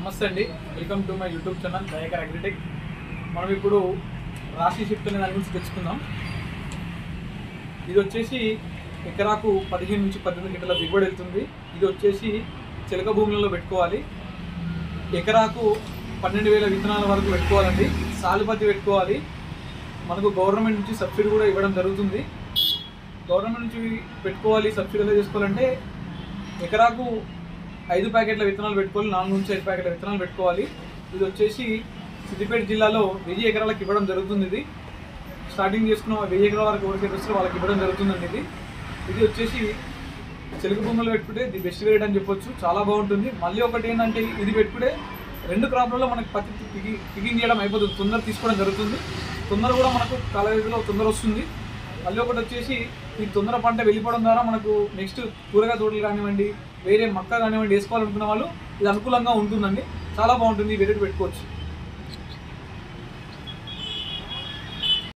నమస్తే అండి, welcome to my YouTube channel Dayakar agritech. మనం ఇప్పుడు రాశి షిఫ్ట్ అనే దాని గురించి తెచ్చుకుందాం. ఇది వచ్చేసి ఎకరాకు 15 నుంచి 18 గిట్టల దిగుబడి వెళ్తుంది. ఇది వచ్చేసి చిలక భూములలో పెట్టుకోవాలి. ఎకరాకు 12,000 విత్తనాల వరకు పెట్టుకోవాలండి. సాలుపత్తి పెట్టుకోవాలి. మనకు గవర్నమెంట్ నుంచి సబ్సిడీ కూడా ఇవ్వడం జరుగుతుంది. గవర్నమెంట్ నుంచి పెట్టుకోవాలి, సబ్సిడీలో చేసుకోవాలంటే ఎకరాకు 5 ప్యాకెట్ల విత్తనాలు పెట్టుకోవాలి. 4 నుంచి 5 ప్యాకెట్ల విత్తనాలు పెట్టుకోవాలి. ఇది వచ్చేసి సిద్దిపేట జిల్లాలో 1000 ఎకరాలకు ఇవ్వడం జరుగుతుంది. ఇది స్టార్టింగ్ చేసుకున్న 1000 ఎకరాల వరకు ఎవరికి వస్తే వాళ్ళకి ఇవ్వడం జరుగుతుందండి. ఇది వచ్చేసి చిలక భూములు పెట్టుకుంటే ది బెస్ట్ రేట్ అని చెప్పొచ్చు. చాలా బాగుంటుంది. మళ్ళీ ఒకటి ఏంటంటే ఇది పెట్టుకుంటే 2 క్రాప్లలో మనకి పత్తి పికింగ్ చేయడం అయిపోతుంది. తొందర తీసుకోవడం జరుగుతుంది. తొందర కూడా మనకు కాలేజీలో తొందర వస్తుంది. మళ్ళీ ఒకటి వచ్చేసి ఈ తొందర పంట వెళ్ళిపోవడం ద్వారా మనకు నెక్స్ట్ కూరగాయ తోటలు కానివ్వండి, వేరే మక్క కానివ్వండి వేసుకోవాలనుకున్న వాళ్ళు ఇది అనుకూలంగా ఉంటుందండి. చాలా బాగుంటుంది. ఈ వెరైటీ పెట్టుకోవచ్చు.